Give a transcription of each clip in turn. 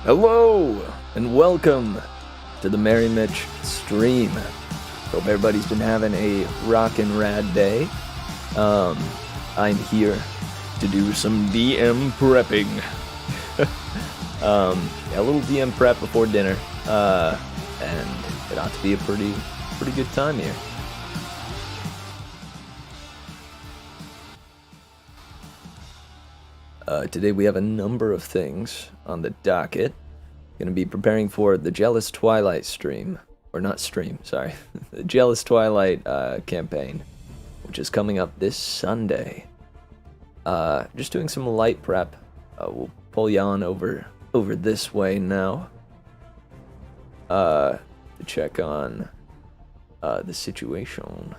Hello, and welcome to the Merry Mitch stream. Hope everybody's been having a rockin' rad day. I'm here to do some DM prepping. A little DM prep before dinner, and it ought to be a pretty good time here. Today we have a number of things on the docket. Going to be preparing for the Jealous Twilight stream, or not stream, sorry, the Jealous Twilight campaign, which is coming up this Sunday. Just doing some light prep. We'll pull you on over this way now to check on the situation.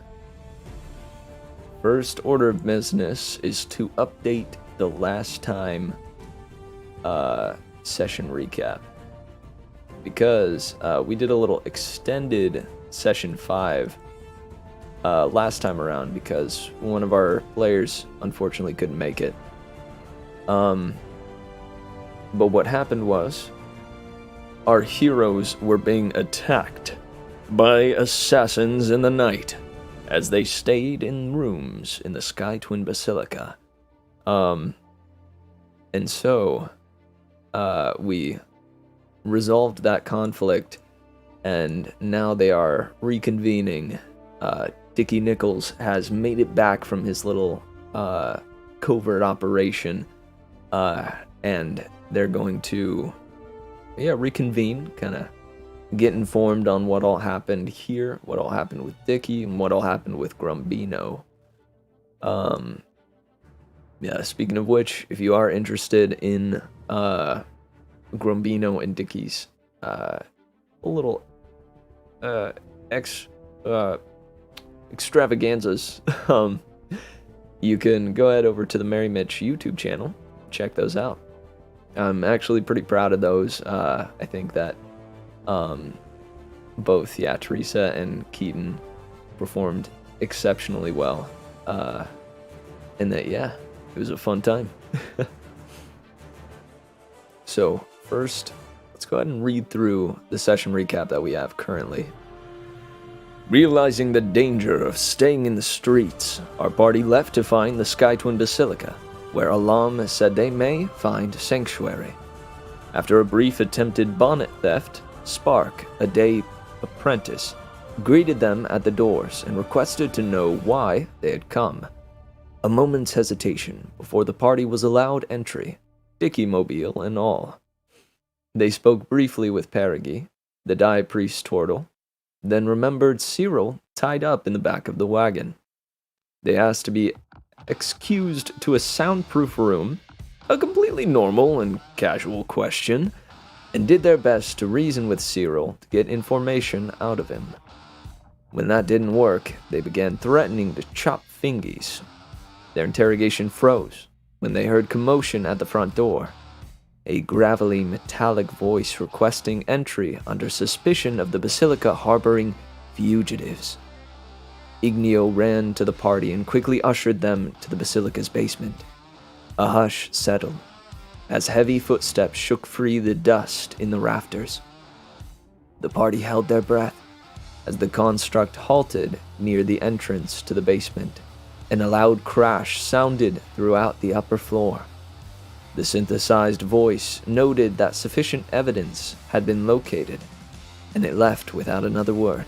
First order of business is to update the last time session recap, because we did a little extended session 5 last time around because one of our players unfortunately couldn't make it. But what happened was our heroes were being attacked by assassins in the night as they stayed in rooms in the Sky Twin Basilica. And so, we resolved that conflict, and now they are reconvening. Dickie Nichols has made it back from his little, covert operation, and they're going to, reconvene, kind of get informed on what all happened here, what all happened with Dickie, and what all happened with Grumbino. Speaking of which, if you are interested in Grumbino and Dickie's little extravaganzas, you can go ahead over to the Merry Mitch YouTube channel, check those out. I'm actually pretty proud of those. I think that both Teresa and Keaton performed exceptionally well, and that it was a fun time. So, first, let's go ahead and read through the session recap that we have currently. Realizing the danger of staying in the streets, our party left to find the Sky Twin Basilica, where Alam said they may find sanctuary. After a brief attempted bonnet theft, Spark, a day apprentice, greeted them at the doors and requested to know why they had come. A moment's hesitation before the party was allowed entry, Dickie Mobile and all. They spoke briefly with Perigi, the Dai Priest Tortle, then remembered Cyril tied up in the back of the wagon. They asked to be excused to a soundproof room, a completely normal and casual question, and did their best to reason with Cyril to get information out of him. When that didn't work, they began threatening to chop fingies. Their interrogation froze when they heard commotion at the front door. A gravelly, metallic voice requesting entry under suspicion of the Basilica harboring fugitives. Ignio ran to the party and quickly ushered them to the Basilica's basement. A hush settled as heavy footsteps shook free the dust in the rafters. The party held their breath as the construct halted near the entrance to the basement, and a loud crash sounded throughout the upper floor. The synthesized voice noted that sufficient evidence had been located, and it left without another word.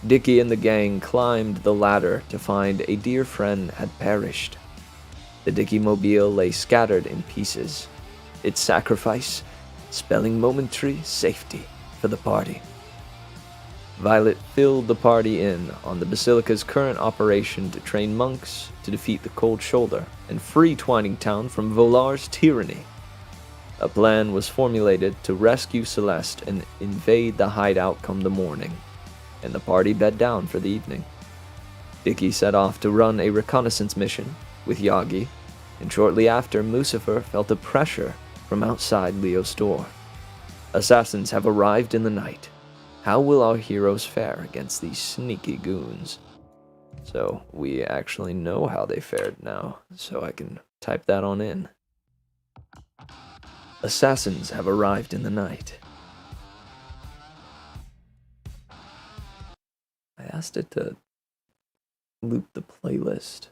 Dickie and the gang climbed the ladder to find a dear friend had perished. The Dickie Mobile lay scattered in pieces, its sacrifice spelling momentary safety for the party. Violet filled the party in on the Basilica's current operation to train monks to defeat the Cold Shoulder and free Twining Town from Volar's tyranny. A plan was formulated to rescue Celeste and invade the hideout come the morning, and the party bed down for the evening. Dickie set off to run a reconnaissance mission with Yagi, and shortly after, Mucifer felt a pressure from outside Leo's door. Assassins have arrived in the night. How will our heroes fare against these sneaky goons? So we actually know how they fared now, so I can type that on in. Assassins have arrived in the night. I asked it to loop the playlist.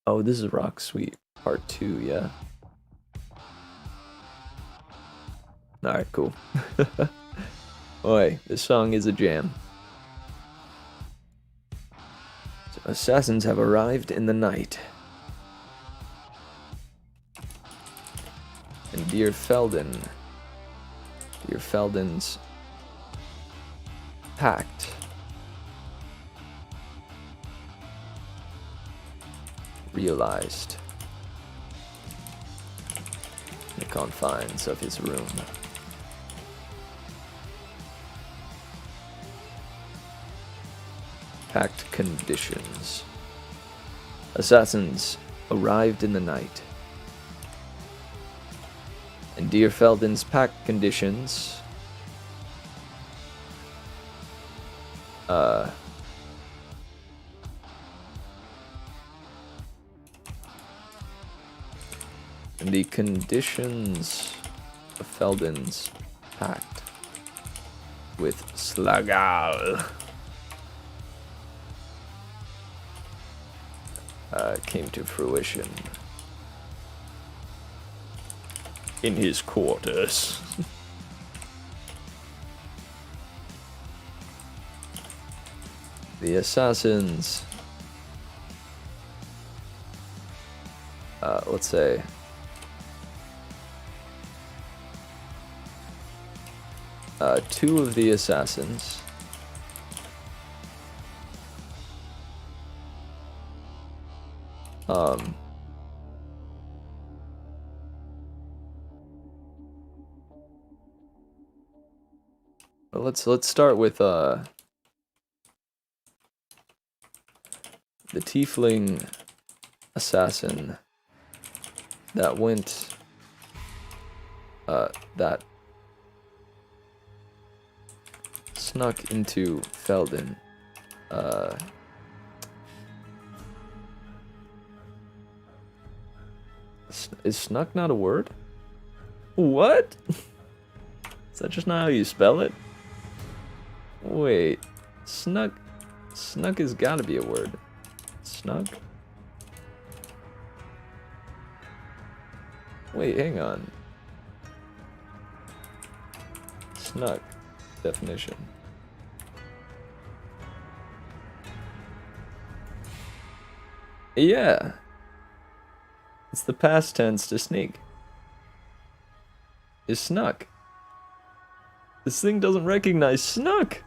Oh, this is Rock Suite Part 2, yeah. Alright, cool. Oi, this song is a jam. So, assassins have arrived in the night. And dear Felden's pact realized in the confines of his room. Pact conditions. Assassins arrived in the night. And dear Felden's pact conditions and the conditions of Felden's pact with Slagal came to fruition in his quarters. The assassins, let's say, two of the assassins let's start with the tiefling assassin that went that snuck into Felden. Is snuck not a word? What? Is that just not how you spell it? Wait, snuck has gotta be a word. Snuck? Wait, hang on. Snuck. Definition. Yeah. It's the past tense to sneak. Is snuck. This thing doesn't recognize snuck.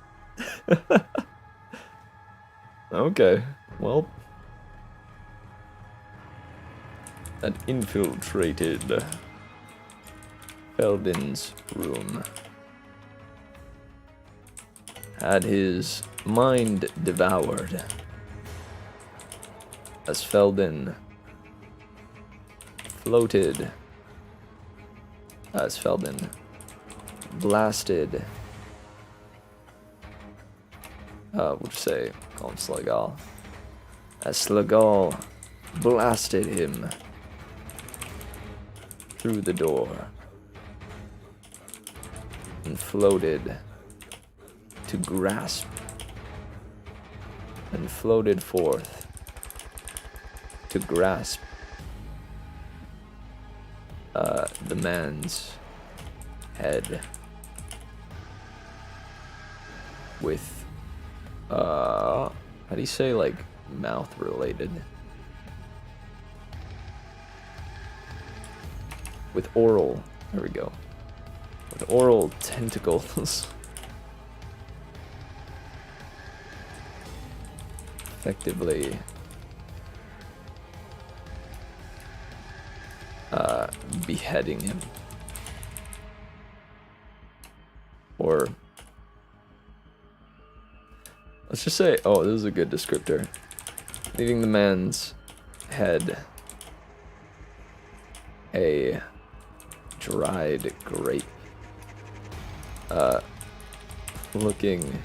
Okay, well. That infiltrated Felden's room. Had his mind devoured as Felden floated, as Felden blasted, we'll just say, call him Slagal, as Slagal blasted him through the door and floated to grasp and floated forth to grasp the man's head with how do you say, like, mouth related? With oral, there we go. With oral tentacles. Effectively beheading him. Or let's just say, oh, this is a good descriptor. Leaving the man's head a dried grape looking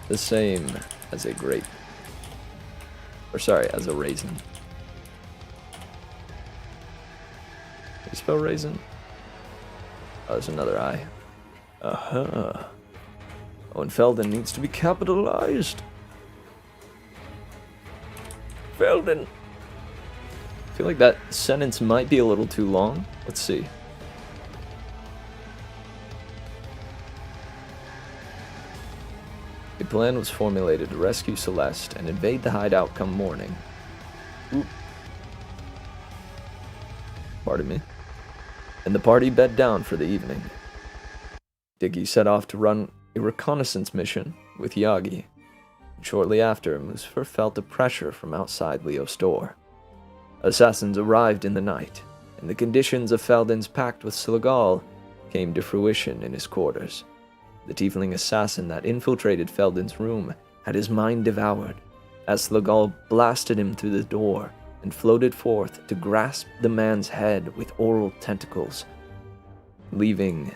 the same as a grape. Or sorry, as a raisin. Can you spell raisin? Oh, there's another I. Uh-huh. Oh, and Felden needs to be capitalized. Felden. I feel like that sentence might be a little too long. Let's see. A plan was formulated to rescue Celeste and invade the hideout come morning. Oop. Pardon me. And the party bed down for the evening. Diggy set off to run a reconnaissance mission with Yagi. Shortly after, Mustafa felt a pressure from outside Leo's door. Assassins arrived in the night, and the conditions of Felden's pact with Slagal came to fruition in his quarters. The tiefling assassin that infiltrated Felden's room had his mind devoured, as Slagal blasted him through the door and floated forth to grasp the man's head with oral tentacles, leaving...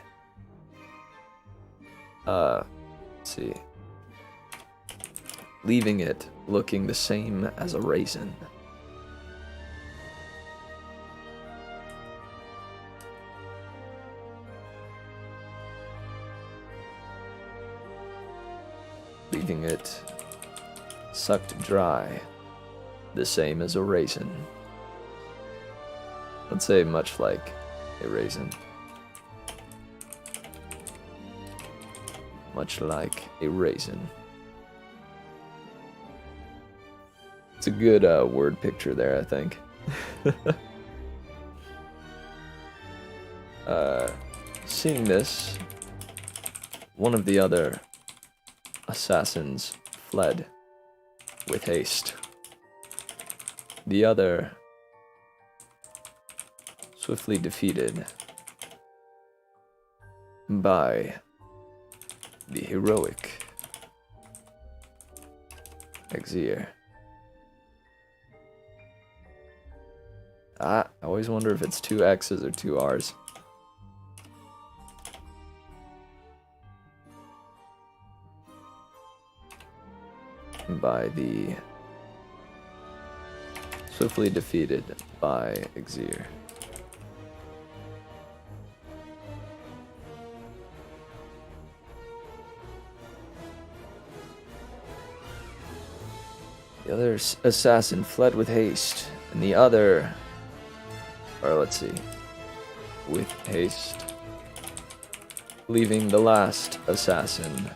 leaving it looking the same as a raisin. Leaving it sucked dry, the same as a raisin. Let's say much like a raisin. Much like a raisin. It's a good word picture there, I think. Seeing this, one of the other assassins fled with haste. The other swiftly defeated by the heroic Exir. I always wonder if it's two X's or two R's. By the swiftly defeated by Exir. The other assassin fled with haste, and the other, or let's see, with haste, leaving the last assassin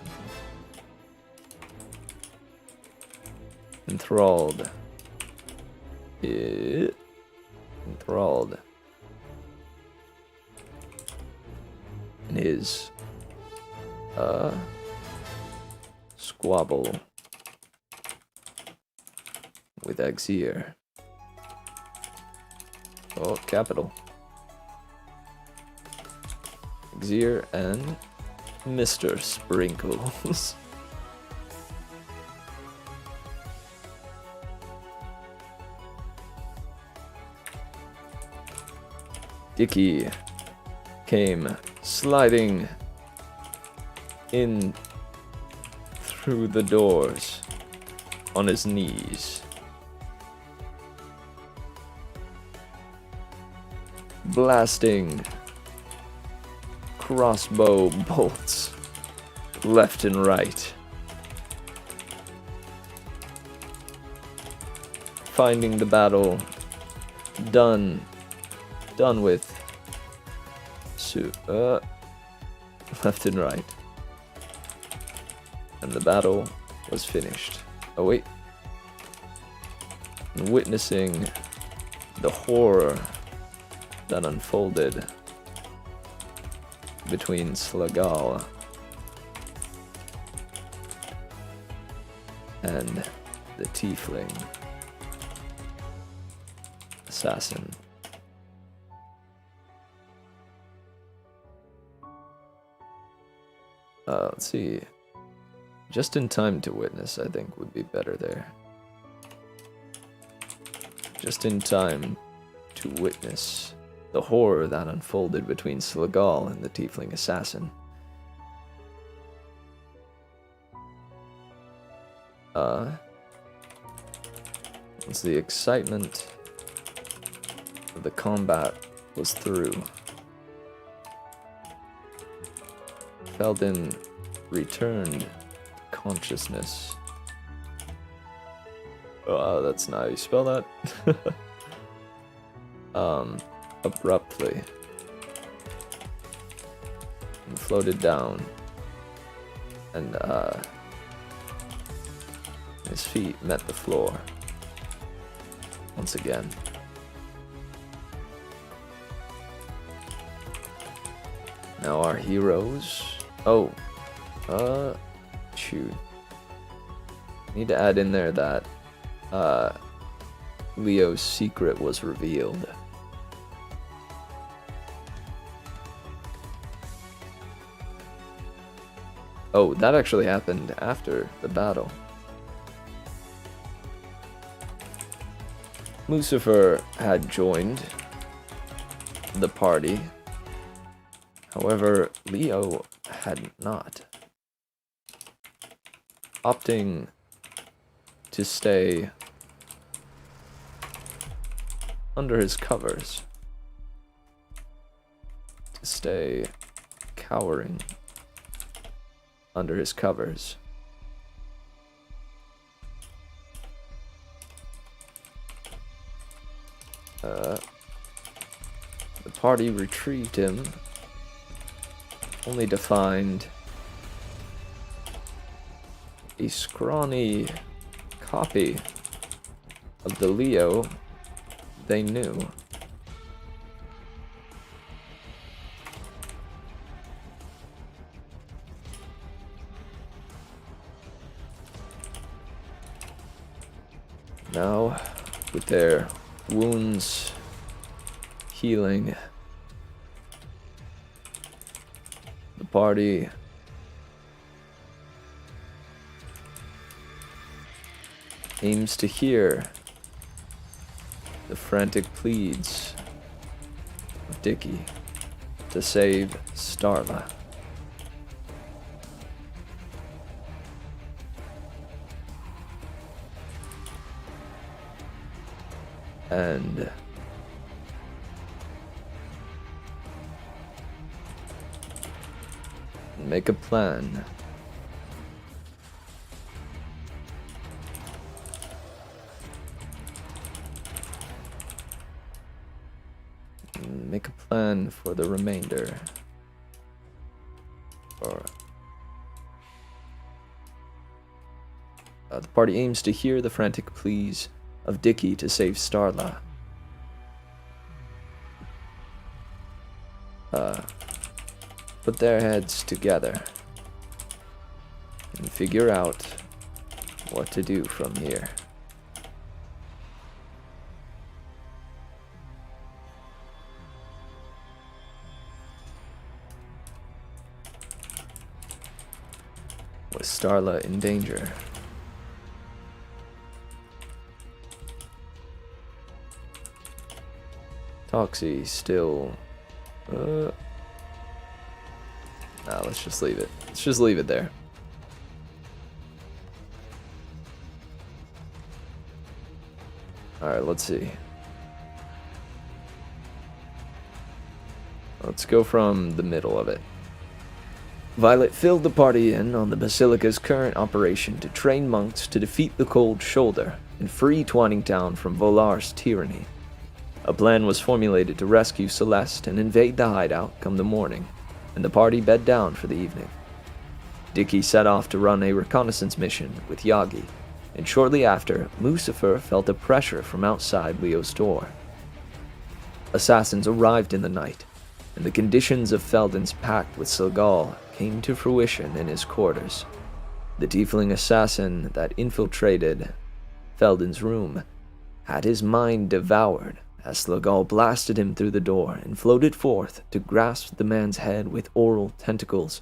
enthralled in his squabble with Exir. Oh, capital. Exir and Mr. Sprinkles. Dicky came sliding in through the doors on his knees, blasting crossbow bolts left and right, finding the battle done with left and right, and the battle was finished. Oh wait, and witnessing the horror that unfolded between Slagal and the tiefling assassin. Let's see. Just in time to witness, I think, would be better there. Just in time to witness the horror that unfolded between Slagal and the tiefling assassin. Once the excitement of the combat was through, Feldon returned to consciousness. Oh, that's not how you spell that. Abruptly. And floated down. And, his feet met the floor. Once again. Now our heroes... Oh. Shoot. Need to add in there that, Leo's secret was revealed. Oh, that actually happened after the battle. Lucifer had joined the party. However, Leo had not. Opting to stay under his covers. To stay cowering under his covers. The party retrieved him, only to find a scrawny copy of the Leo they knew. Now, with their wounds healing, the party aims to hear the frantic pleads of Dickie to save Starla. And make a plan. Make a plan for the remainder. The party aims to hear the frantic pleas of Dickie to save Starla. Put their heads together and figure out what to do from here. Was Starla in danger? Toxie still... Nah, let's just leave it. Let's just leave it there. Alright, let's see. Let's go from the middle of it. Violet filled the party in on the Basilica's current operation to train monks to defeat the Cold Shoulder and free Twining Town from Volar's tyranny. A plan was formulated to rescue Celeste and invade the hideout come the morning, and the party bed down for the evening. Dickie set off to run a reconnaissance mission with Yagi, and shortly after, Lucifer felt a pressure from outside Leo's door. Assassins arrived in the night, and the conditions of Feldon's pact with Slagal came to fruition in his quarters. The tiefling assassin that infiltrated Feldon's room had his mind devoured as Slagal blasted him through the door and floated forth to grasp the man's head with oral tentacles,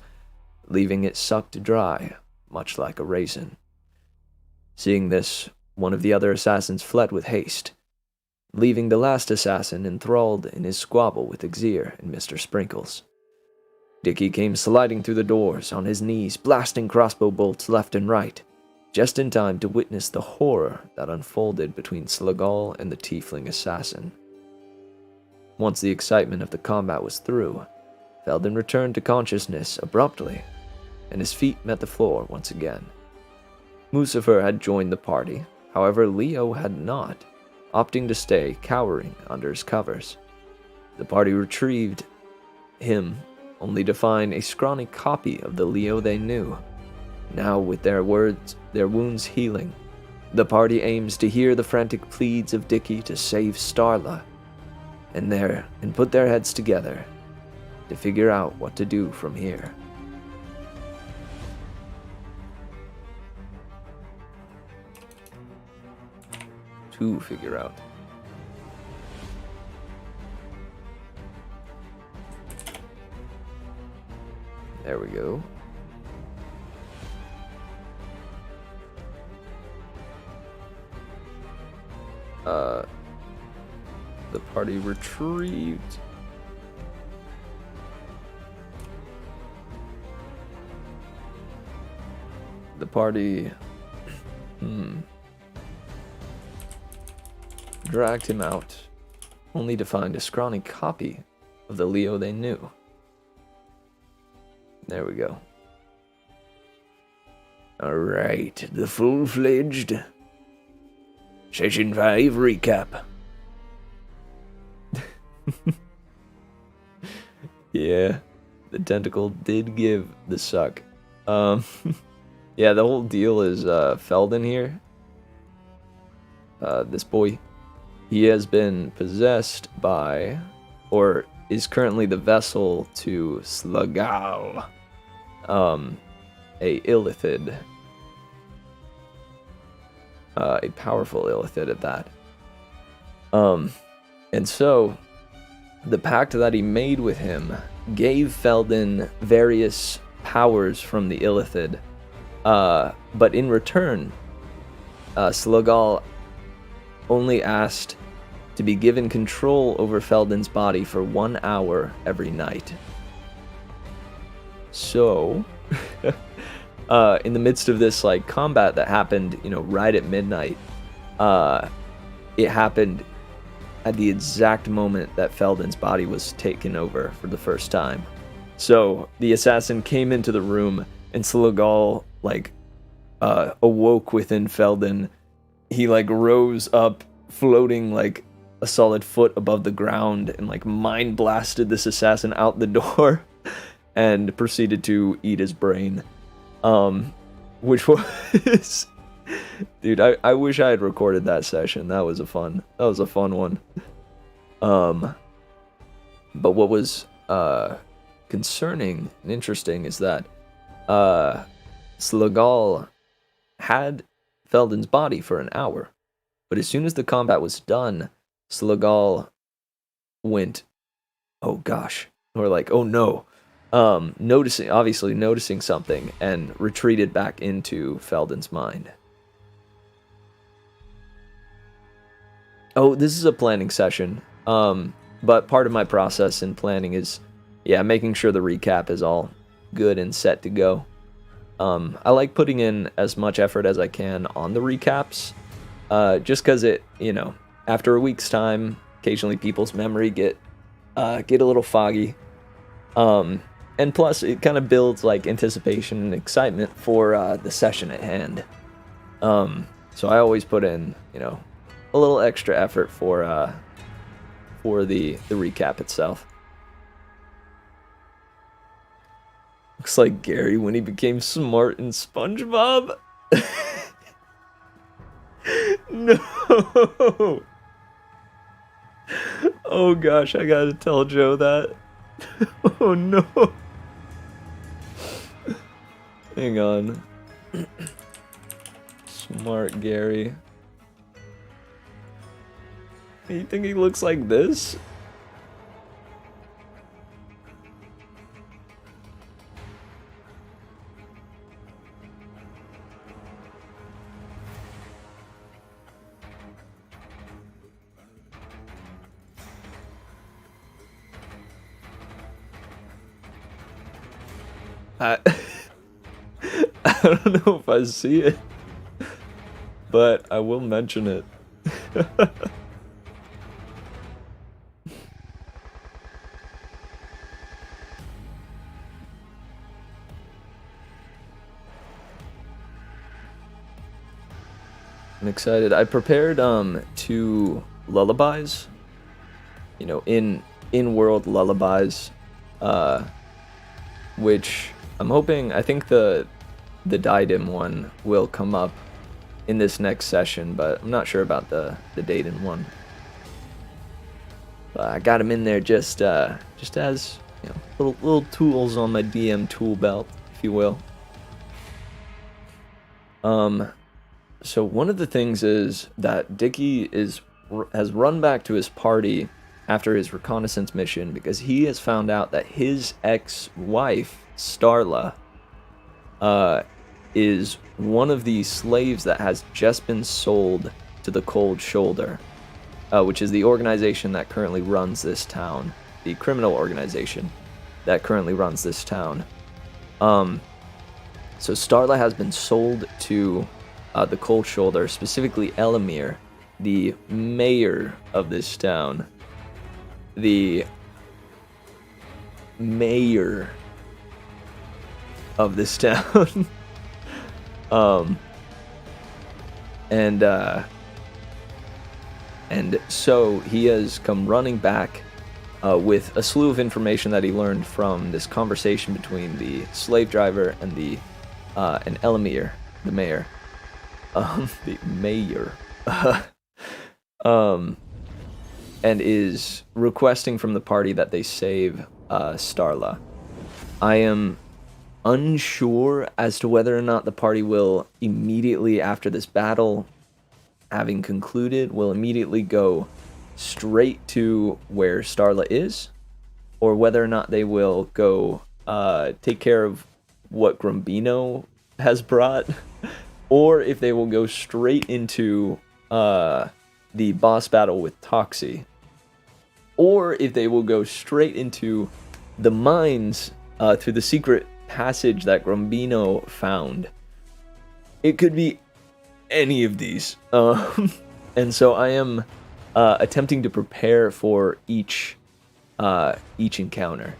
leaving it sucked dry, much like a raisin. Seeing this, one of the other assassins fled with haste, leaving the last assassin enthralled in his squabble with Exir and Mr. Sprinkles. Dickie came sliding through the doors, on his knees, blasting crossbow bolts left and right, just in time to witness the horror that unfolded between Slagal and the tiefling assassin. Once the excitement of the combat was through, Felden returned to consciousness abruptly, and his feet met the floor once again. Mucifer had joined the party, however Leo had not, opting to stay cowering under his covers. The party retrieved him, only to find a scrawny copy of the Leo they knew. Now, with their wounds healing, the party aims to hear the frantic pleads of Dickie to save Starla, and put their heads together to figure out what to do from here. To figure out. There we go. The party retrieved. The party dragged him out, only to find a scrawny copy of the Leo they knew. There we go. Alright, the full-fledged Session 5 recap. Yeah, the tentacle did give the suck. Yeah, the whole deal is Felden here. This boy, he has been possessed by, or is currently the vessel to Slagal, a illithid. A powerful illithid at that. And so, the pact that he made with him gave Felden various powers from the illithid, but in return, Slagal only asked to be given control over Felden's body for 1 hour every night. So, in the midst of this like combat that happened, right at midnight, it happened at the exact moment that Felden's body was taken over for the first time. So the assassin came into the room, and Slagal awoke within Felden. He rose up, floating a solid foot above the ground, and mind blasted this assassin out the door, and proceeded to eat his brain. Which was, dude, I wish I had recorded that session. That was a fun one. But what was concerning and interesting is that Slagal had Felden's body for an hour, but as soon as the combat was done, Slagal went, oh gosh, or oh no, noticing something, and retreated back into Felden's mind. Oh, this is a planning session. But part of my process in planning is, making sure the recap is all good and set to go. I like putting in as much effort as I can on the recaps, just because it, after a week's time, occasionally people's memory get a little foggy. And plus, it kind of builds anticipation and excitement for the session at hand. So I always put in, a little extra effort for the recap itself. Looks like Gary when he became smart in SpongeBob. No. Oh gosh, I gotta tell Joe that. Oh no. Hang on. Smart Gary. You think he looks like this? I don't know if I see it, but I will mention it. I'm excited. I prepared 2 lullabies. You know, in-world lullabies, which I'm hoping. I think the Diadem one will come up in this next session, but I'm not sure about the Daden one. But I got them in there just as, you know, little tools on my DM tool belt, if you will. So one of the things is that Dickie has run back to his party after his reconnaissance mission because he has found out that his ex-wife, Starla, is one of the slaves that has just been sold to the Cold Shoulder, which is the organization that currently runs this town, the criminal organization that currently runs this town. So Starla has been sold to the Cold Shoulder, specifically Elamir, the mayor of this town. The mayor of this town. And so he has come running back with a slew of information that he learned from this conversation between the slave driver and and Elamir, the mayor. The mayor. And is requesting from the party that they save Starla. I am unsure as to whether or not the party will immediately after this battle, having concluded, will immediately go straight to where Starla is, or whether or not they will go take care of what Grumbino has brought, or if they will go straight into the boss battle with Toxie, or if they will go straight into the mines through the secret passage that Grumbino found. It could be any of these. And so I am attempting to prepare for each encounter.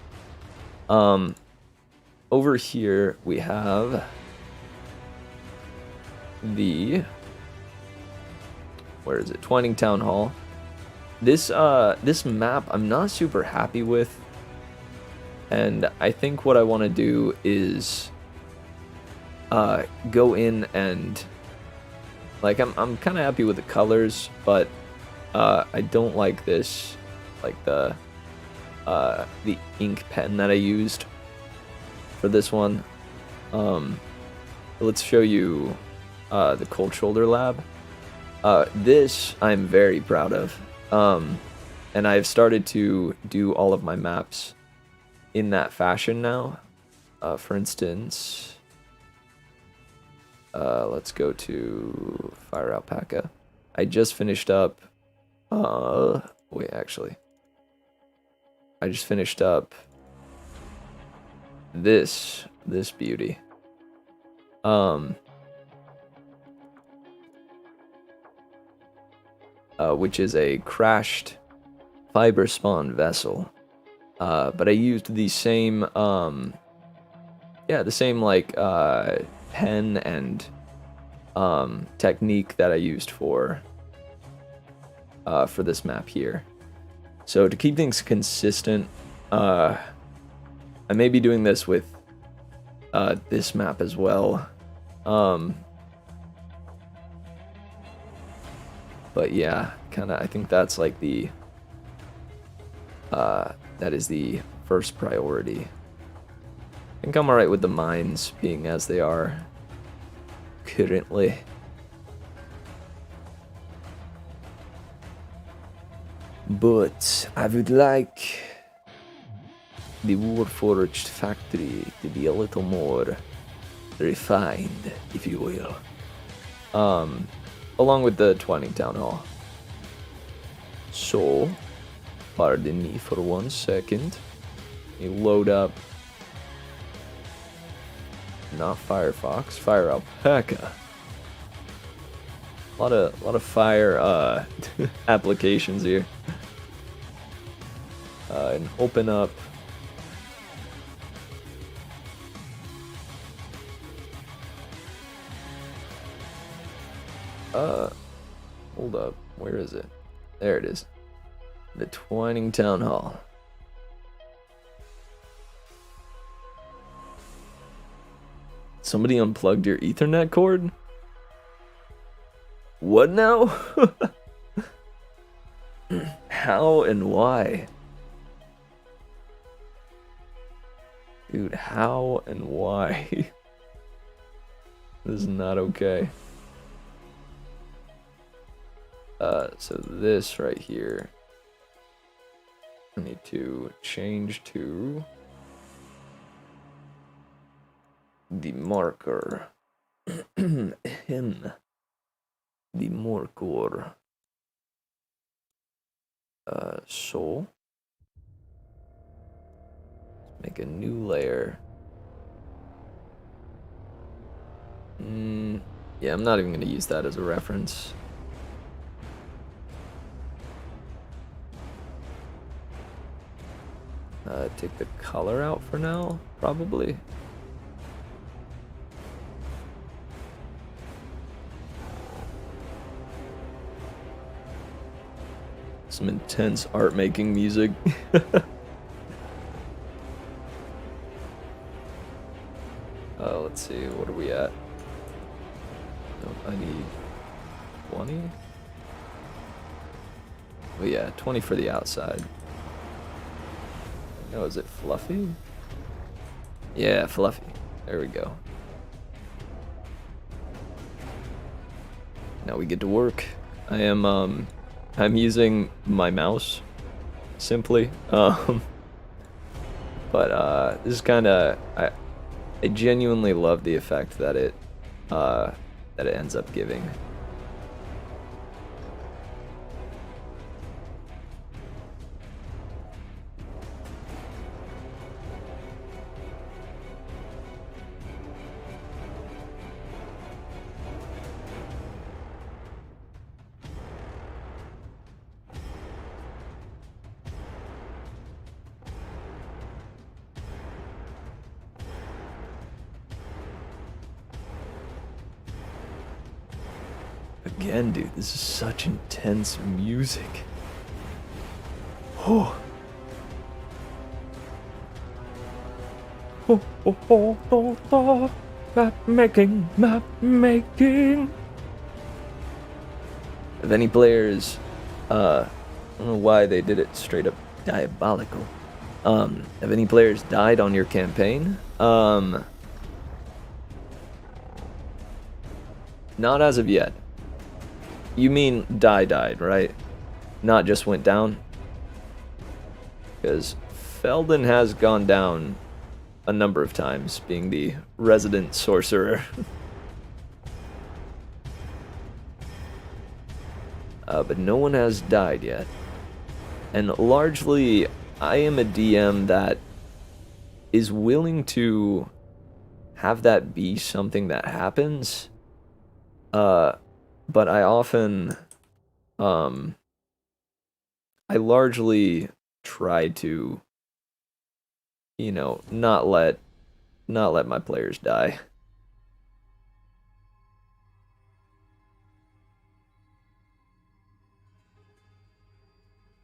Over here we have the, where is it? Twining Town Hall. This map I'm not super happy with, and I think what I want to do is go in and, like, I'm kind of happy with the colors, but I don't like this, like the ink pen that I used for this one. Let's show you the Cold Shoulder Lab. This I'm very proud of. And I've started to do all of my maps in that fashion now. For instance, let's go to Fire Alpaca. I just finished up, wait, actually. I just finished up this beauty. Which is a crashed fiber spawn vessel. But I used the same, like, pen and technique that I used for this map here. So to keep things consistent, I may be doing this with this map as well. But yeah, I think that's like that is the first priority. I think I'm alright with the mines being as they are currently. But I would like the Warforged factory to be a little more refined, if you will. Along with the Twining Town Hall. So, pardon me for 1 second. Let me load up not firefox, fire alpaca. A lot of fire applications here. And open up. Hold up. Where is it? There it is. The Twining Town Hall. Somebody unplugged your Ethernet cord? What now? How and why? Dude, how and why? This is not okay. So this right here, I need to change to the marker. Him. The marker. So make a new layer. Yeah, I'm not even gonna use that as a reference. Take the color out for now, probably. Some intense art making music. Let's see, what are we at? Nope, I need 20. Oh yeah, 20 for the outside. No, is it fluffy? Yeah, fluffy. There we go. Now we get to work. I'm using my mouse, simply. But this is kind of, I genuinely love the effect that it ends up giving. Again, dude, this is such intense music. Oh. Map making. If any players, I don't know why they did it straight up diabolical. If any players died on your campaign, not as of yet. You mean died, right? Not just went down? Because Felden has gone down a number of times, being the resident sorcerer. But no one has died yet. And largely, I am a DM that is willing to have that be something that happens. But I often, I largely try to, you know, not let my players die.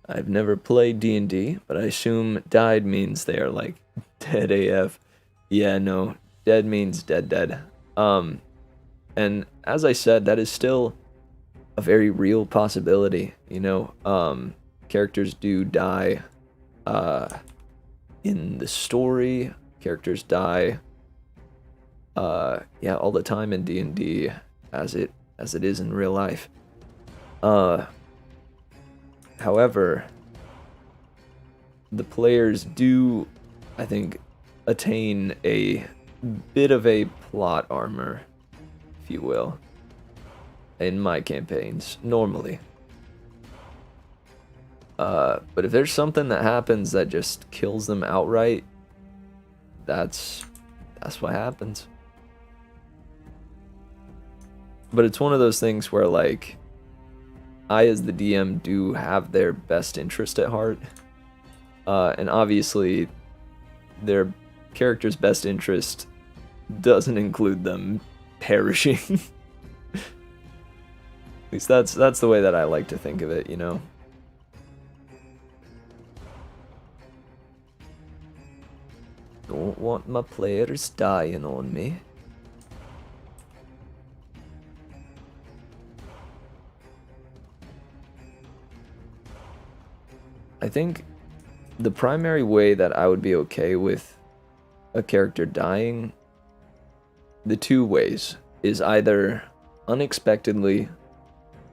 I've never played D&D, but I assume died means they are like dead AF. Yeah, no, dead means dead. And as I said, that is still a very real possibility, you know. Characters do die in the story. Characters die yeah, all the time in D&D as it is in real life. However, the players do, I think, attain a bit of a plot armor, if you will, in my campaigns, normally. But if there's something that happens that just kills them outright, that's what happens. But it's one of those things where, like, I as the DM do have their best interest at heart. And obviously, their character's best interest doesn't include them perishing. At least that's the way that I like to think of it, you know? Don't want my players dying on me. I think the primary way that I would be okay with a character dying, the two ways, is either unexpectedly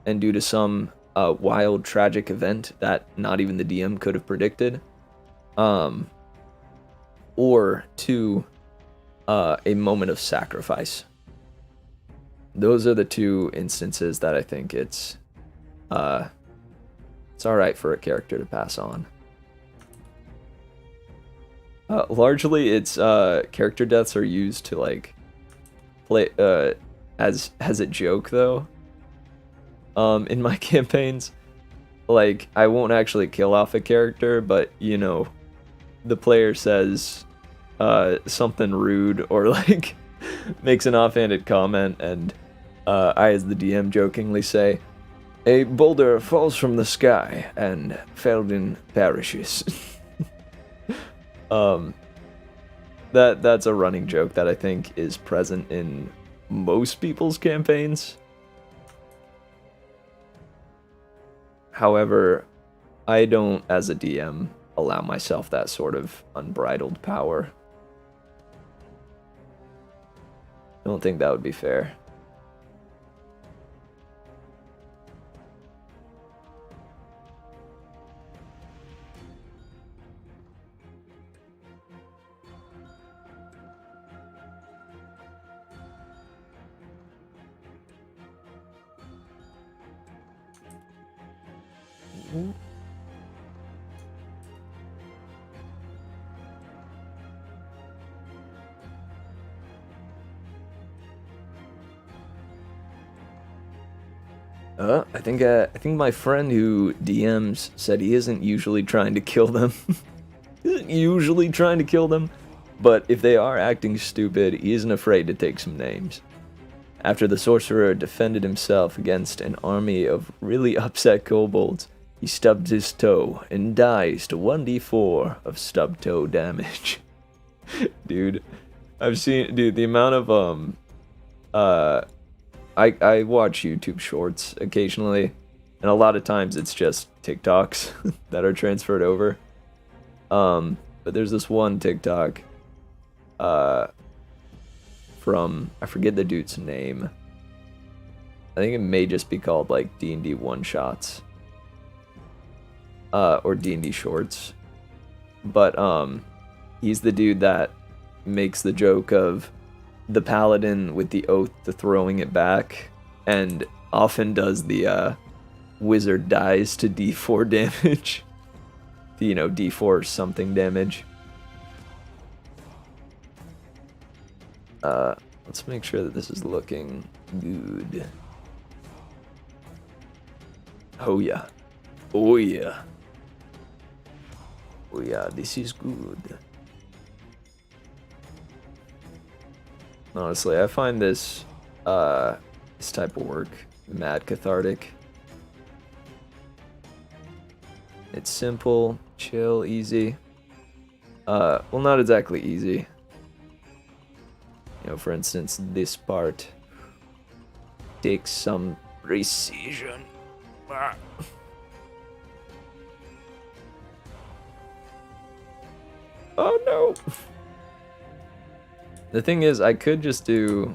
and due to some wild, tragic event that not even the DM could have predicted, or two, a moment of sacrifice. Those are the two instances that I think it's alright for a character to pass on. Largely, it's character deaths are used to like play as a joke though. In my campaigns, like I won't actually kill off a character, but you know, the player says something rude or like makes an offhanded comment, and I, as the DM, jokingly say, "A boulder falls from the sky and Feldin perishes." That's a running joke that I think is present in most people's campaigns. However, I don't, as a DM, allow myself that sort of unbridled power. I don't think that would be fair. I think my friend who DMs said he isn't usually trying to kill them. He isn't usually trying to kill them, but if they are acting stupid, he isn't afraid to take some names. After the sorcerer defended himself against an army of really upset kobolds, he stubbed his toe and dies to 1d4 of stub toe damage. Dude, the amount of I watch YouTube shorts occasionally, and a lot of times it's just TikToks that are transferred over. But there's this one TikTok from, I forget the dude's name. I think it may just be called like D&D one-shots. Or D&D shorts. But he's the dude that makes the joke of the paladin with the oath to throwing it back, and often does the wizard dies to d4 damage. You know, d4 something damage. Let's make sure that this is looking good. Oh yeah. Oh yeah. Oh yeah, this is good. Honestly, I find this this type of work mad cathartic. It's simple, chill, easy. Well, not exactly easy. You know, for instance, this part takes some precision. Oh no! The thing is, I could just do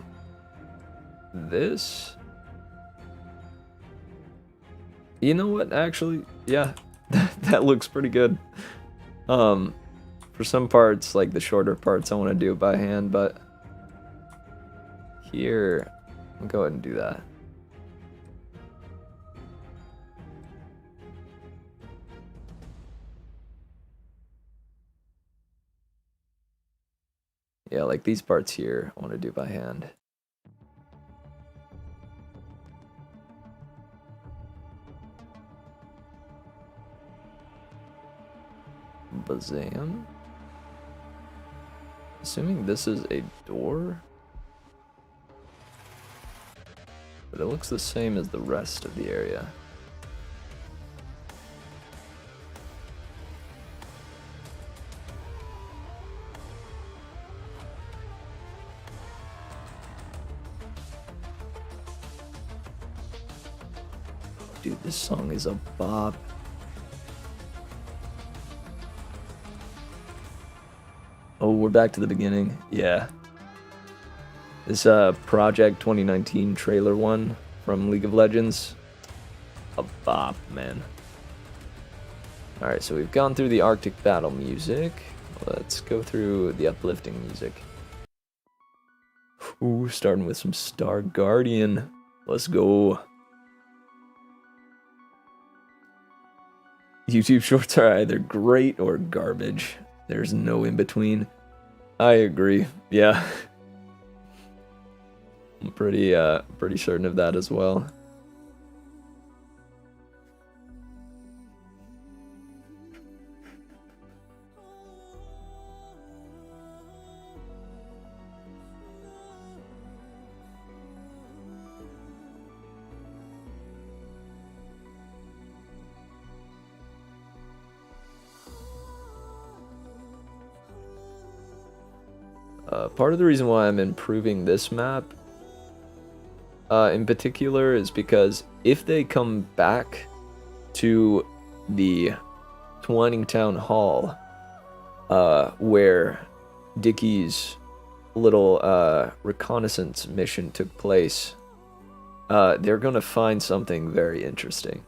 this. You know what, actually, yeah, that looks pretty good. For some parts, like the shorter parts, I want to do it by hand, but here, I'll go ahead and do that. Yeah, like these parts here, I want to do by hand. Bazam? Assuming this is a door? But it looks the same as the rest of the area. Dude, this song is a bop. Oh, we're back to the beginning. Yeah. This Project 2019 trailer one from League of Legends. A bop, man. Alright, so we've gone through the Arctic battle music. Let's go through the uplifting music. Ooh, starting with some Star Guardian. Let's go. YouTube shorts are either great or garbage. There's no in between. I agree. Yeah. I'm pretty certain of that as well. Part of the reason why I'm improving this map in particular is because if they come back to the Twining Town Hall where Dickie's little reconnaissance mission took place, they're going to find something very interesting.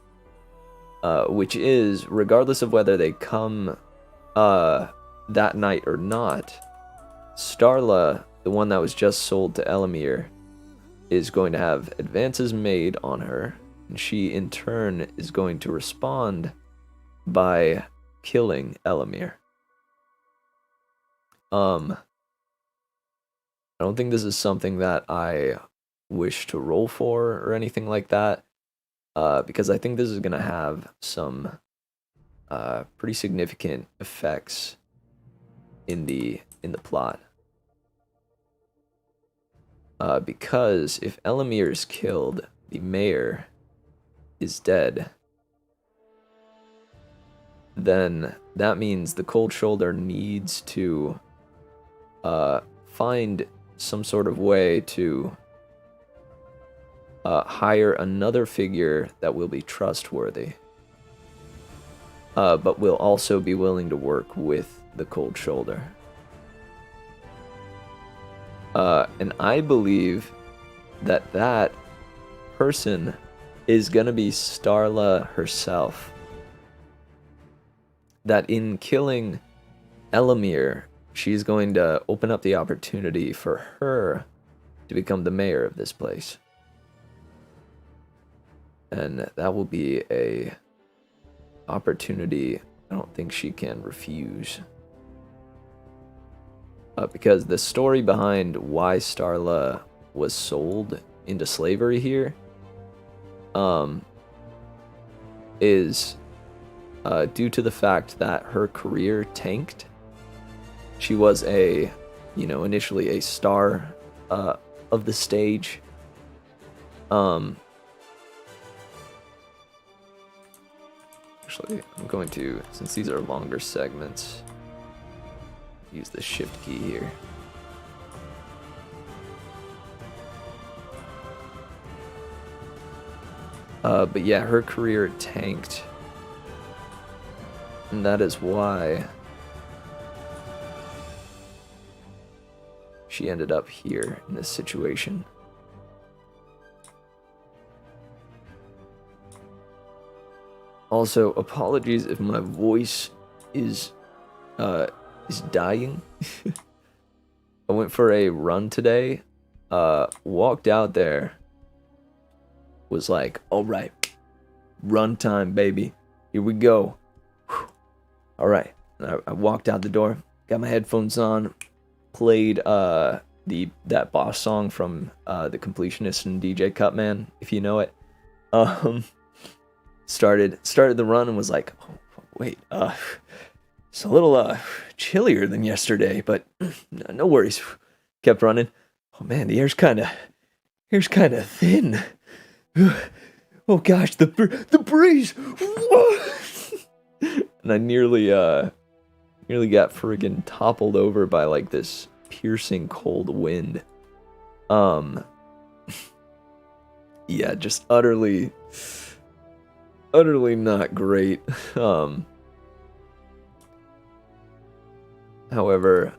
Which is, regardless of whether they come that night or not, Starla, the one that was just sold to Elamir, is going to have advances made on her, and she in turn is going to respond by killing Elamir. I don't think this is something that I wish to roll for or anything like that, because I think this is going to have some pretty significant effects in the plot. Because if Elamir is killed, the mayor is dead, then that means the Cold Shoulder needs to find some sort of way to hire another figure that will be trustworthy, but will also be willing to work with the Cold Shoulder. And I believe that that person is going to be Starla herself. That in killing Elamir, she's going to open up the opportunity for her to become the mayor of this place. And that will be a opportunity I don't think she can refuse. Because the story behind why Starla was sold into slavery here is due to the fact that her career tanked. She was initially a star of the stage. Actually, I'm going to, since these are longer segments, use the shift key here. But yeah, her career tanked. And that is why she ended up here in this situation. Also, apologies if my voice is dying. I went for a run today, walked out there, was like, all right, run time, baby. Here we go. Whew. All right. And I walked out the door, got my headphones on, played that boss song from the Completionist and DJ Cutman, if you know it. Started the run and was like, oh, wait, It's a little chillier than yesterday, but no worries. Kept running. Oh man, the air's kind of thin. Oh gosh, the breeze. And I nearly got friggin' toppled over by like this piercing cold wind. Yeah, just utterly not great. However,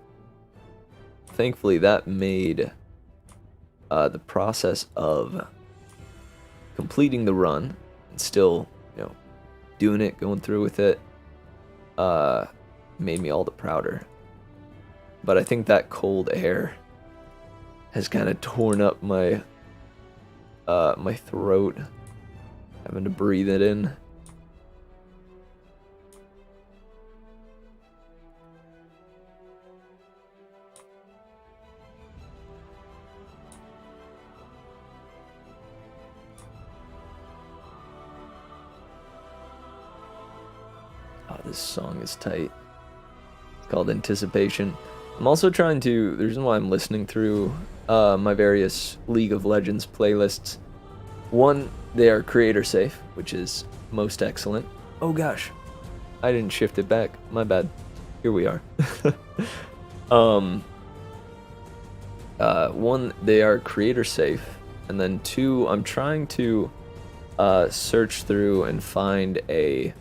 thankfully that made the process of completing the run and still, doing it, going through with it, made me all the prouder. But I think that cold air has kind of torn up my my throat, having to breathe it in. Oh, this song is tight. It's called Anticipation. I'm also trying to, the reason why I'm listening through my various League of Legends playlists. One, they are creator safe, which is most excellent. Oh gosh, I didn't shift it back. My bad. Here we are. One, they are creator safe, and then two, I'm trying to search through and find a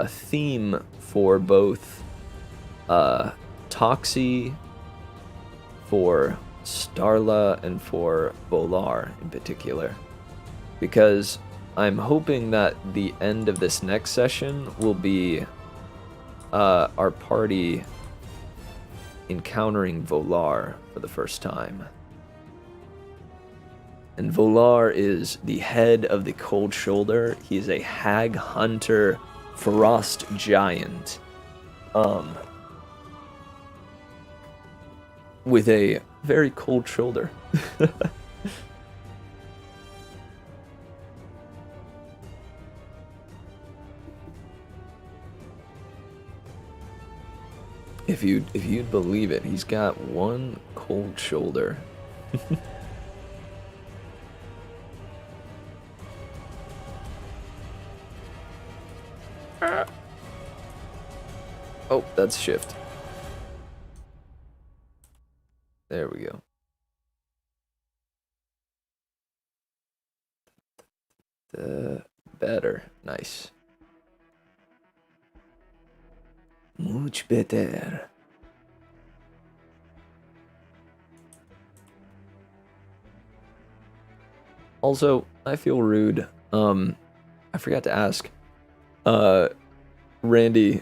theme for both Toxie, for Starla, and for Volar in particular, because I'm hoping that the end of this next session will be our party encountering Volar for the first time. And Volar is the head of the Cold Shoulder. He is a hag hunter frost giant. With a very cold shoulder. If you'd believe it, he's got one cold shoulder. Oh, that's shift. There we go. Better. Nice. Much better. Also, I feel rude. I forgot to ask. Randy,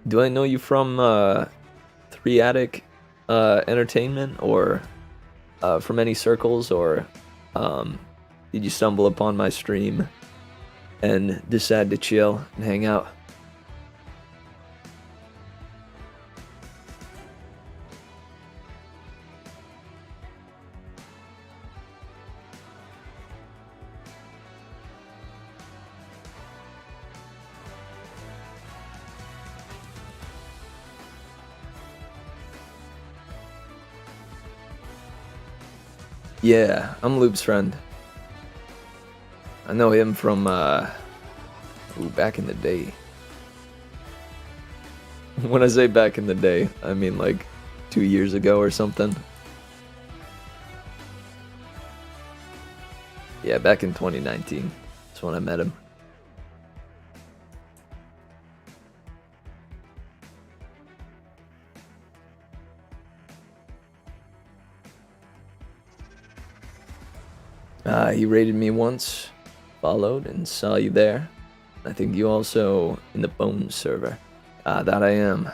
do I know you from Three Attic Entertainment, or from any circles, or did you stumble upon my stream and decide to chill and hang out? Yeah, I'm Loop's friend. I know him from, back in the day. When I say back in the day, I mean like 2 years ago or something. Yeah, back in 2019. That's when I met him. He raided me once, followed, and saw you there. I think you also in the Bones server. That I am.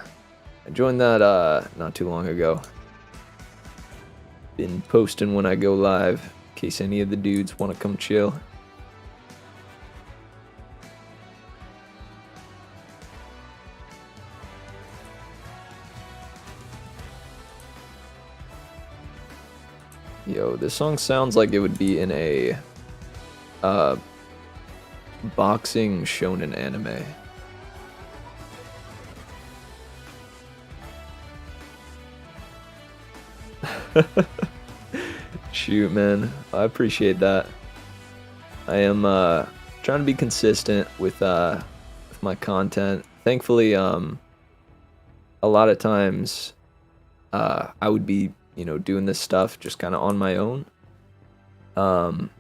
I joined that not too long ago. Been posting when I go live, in case any of the dudes want to come chill. Yo, this song sounds like it would be in a boxing shonen anime. Shoot, man. I appreciate that. I am trying to be consistent with my content. Thankfully, a lot of times I would be, doing this stuff just kind of on my own. And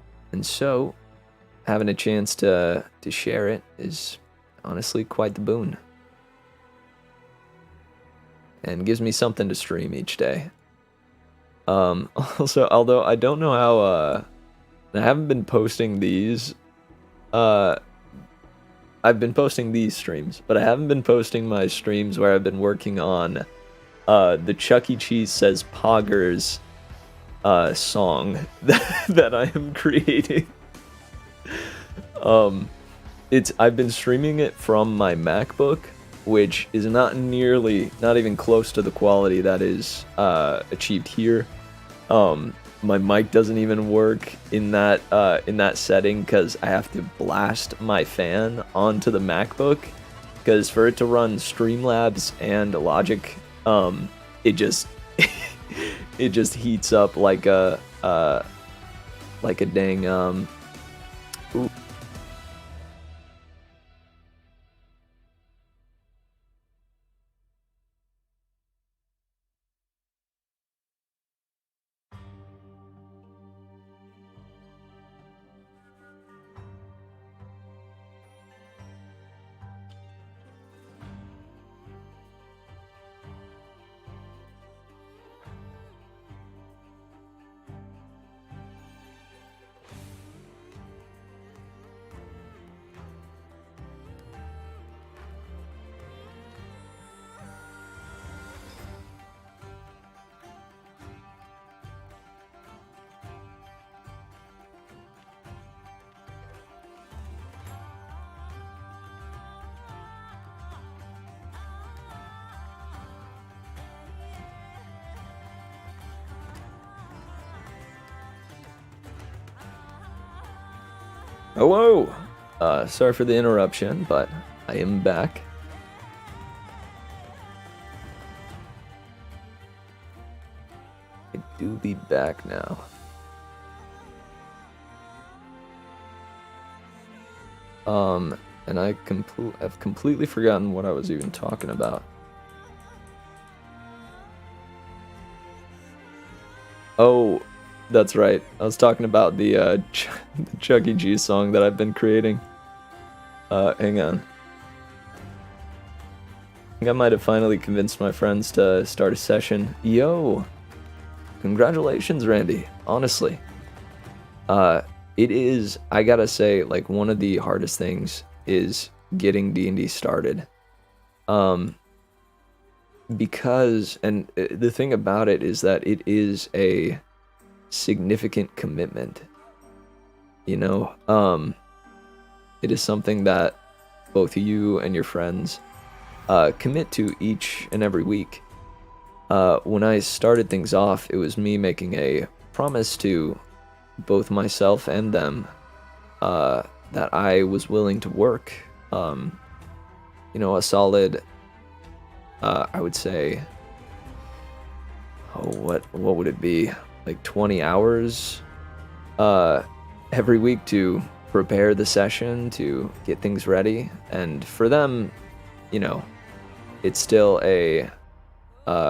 so having a chance to share it is honestly quite the boon. And gives me something to stream each day. Also, although I don't know how, I haven't been posting these, I've been posting these streams, but I haven't been posting my streams where I've been working on, the Chuck E. Cheese Says Poggers, song that I am creating. I've been streaming it from my MacBook, which is not even close to the quality that is achieved here. My mic doesn't even work in that setting because I have to blast my fan onto the MacBook, because for it to run Streamlabs and Logic, it just it just heats up like a dang ooh. Hello! Sorry for the interruption, but I am back. I do be back now. And I've completely forgotten what I was even talking about. Oh, that's right. I was talking about the Chuck E. Cheese song that I've been creating. Hang on. I think I might have finally convinced my friends to start a session. Yo! Congratulations, Randy. Honestly. It is, I gotta say, like, one of the hardest things is getting D&D started. Because, and the thing about it is that it is a significant commitment. You know, it is something that both you and your friends commit to each and every week. When I started things off, it was me making a promise to both myself and them that I was willing to work, you know, a solid, I would say, what would it be, like 20 hours every week to prepare the session, to get things ready. And for them, you know, it's still a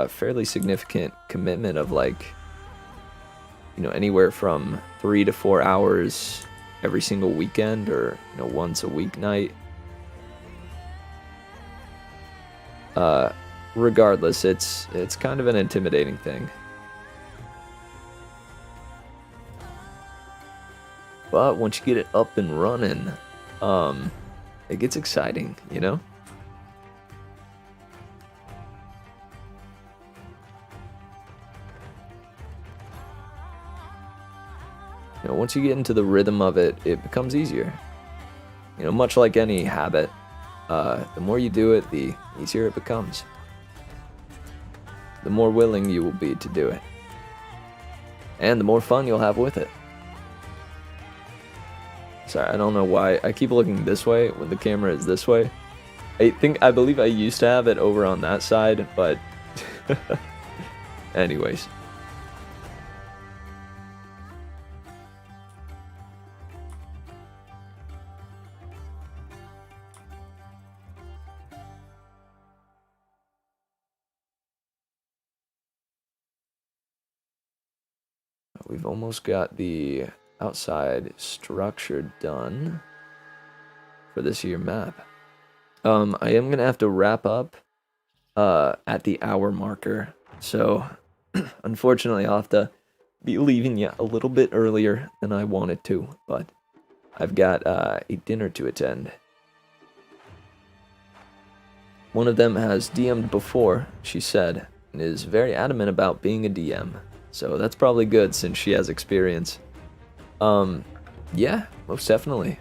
fairly significant commitment of, like, you know, anywhere from 3 to 4 hours every single weekend, or, you know, once a weeknight. Regardless, it's kind of an intimidating thing. But once you get it up and running, it gets exciting, you know? You know, once you get into the rhythm of it, it becomes easier. You know, much like any habit, the more you do it, the easier it becomes. The more willing you will be to do it. And the more fun you'll have with it. Sorry, I don't know why I keep looking this way when the camera is this way. I believe I used to have it over on that side, but anyways. we've almost got the outside structure done for this here map. I am gonna have to wrap up at the hour marker, so unfortunately I'll have to be leaving you a little bit earlier than I wanted to, but I've got a dinner to attend. One of them has DM'd before, she said, and is very adamant about being a DM, so that's probably good since she has experience. Yeah, most definitely.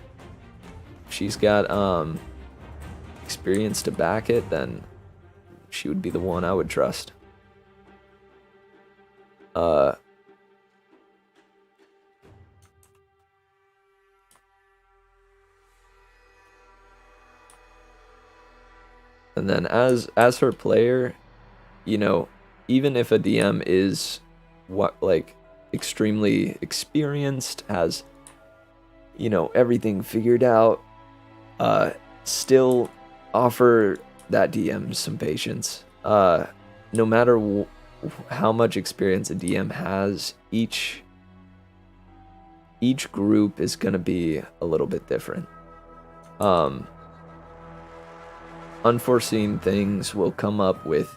If she's got experience to back it, then she would be the one I would trust. And then as her player, you know, even if a DM is extremely experienced, has, you know, everything figured out, still offer that DM some patience. No matter how much experience a DM has, each group is gonna be a little bit different. Unforeseen things will come up with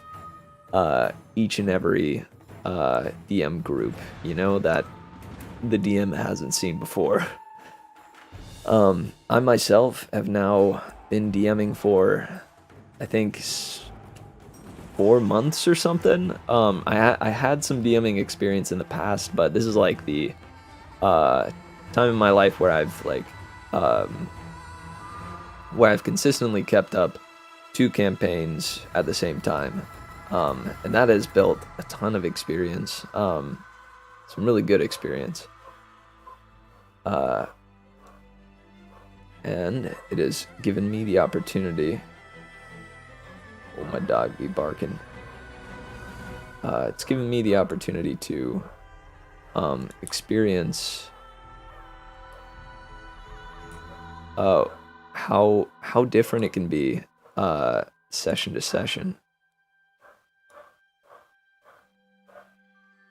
each and every DM group, you know, that the DM hasn't seen before. I myself have now been DMing for, I think, 4 months or something. I had some DMing experience in the past, but this is like the time in my life where I've consistently kept up 2 campaigns at the same time, and that has built a ton of experience, some really good experience, and it has given me the opportunity. Oh, my dog be barking. It's given me the opportunity to experience how different it can be session to session,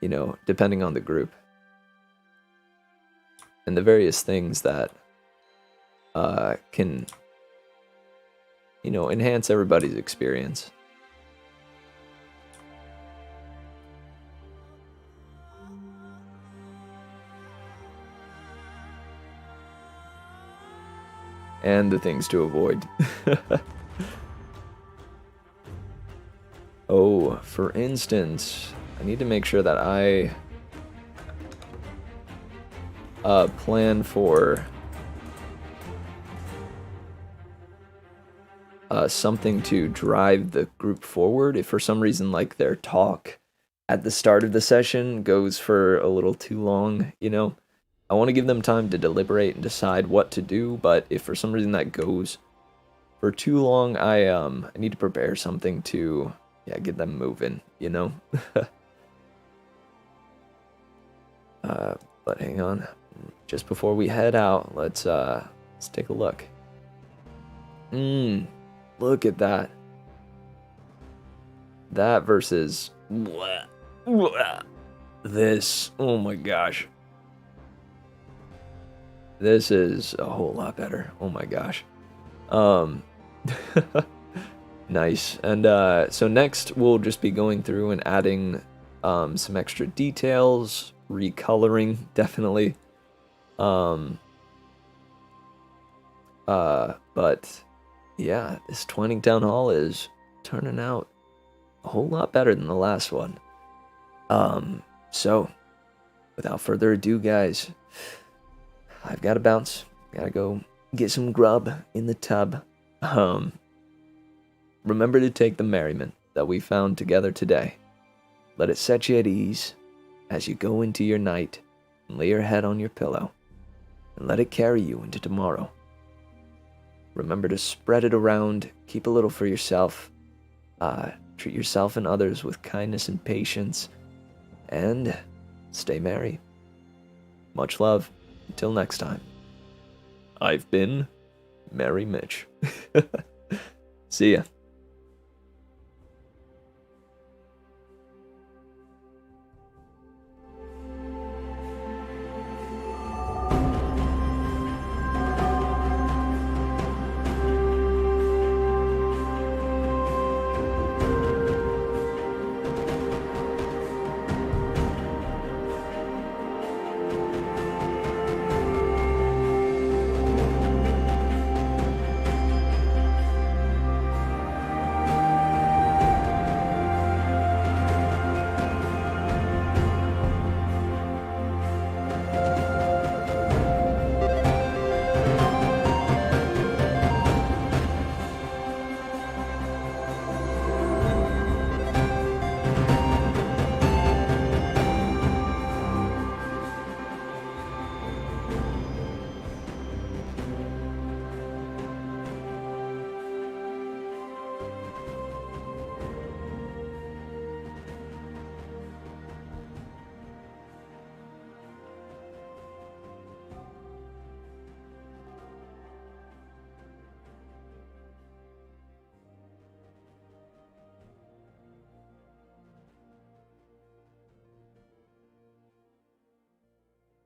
you know, depending on the group and the various things that can, you know, enhance everybody's experience. And the things to avoid. Oh, for instance, I need to make sure that I plan for something to drive the group forward. If for some reason, like, their talk at the start of the session goes for a little too long, you know, I want to give them time to deliberate and decide what to do, but if for some reason that goes for too long, I need to prepare something to, yeah, get them moving, you know? But hang on. Just before we head out, let's take a look. Look at that. That versus this. Oh my gosh. This is a whole lot better. Oh my gosh. Nice. And so next we'll just be going through and adding some extra details, recoloring, definitely. But yeah, this Twining Town Hall is turning out a whole lot better than the last one. So without further ado, guys, I've got to bounce. Gotta go get some grub in the tub. Remember to take the merriment that we found together today. Let it set you at ease as you go into your night and lay your head on your pillow, and let it carry you into tomorrow. Remember to spread it around, keep a little for yourself, treat yourself and others with kindness and patience, and stay merry. Much love. Until next time. I've been Merry Mitch. See ya.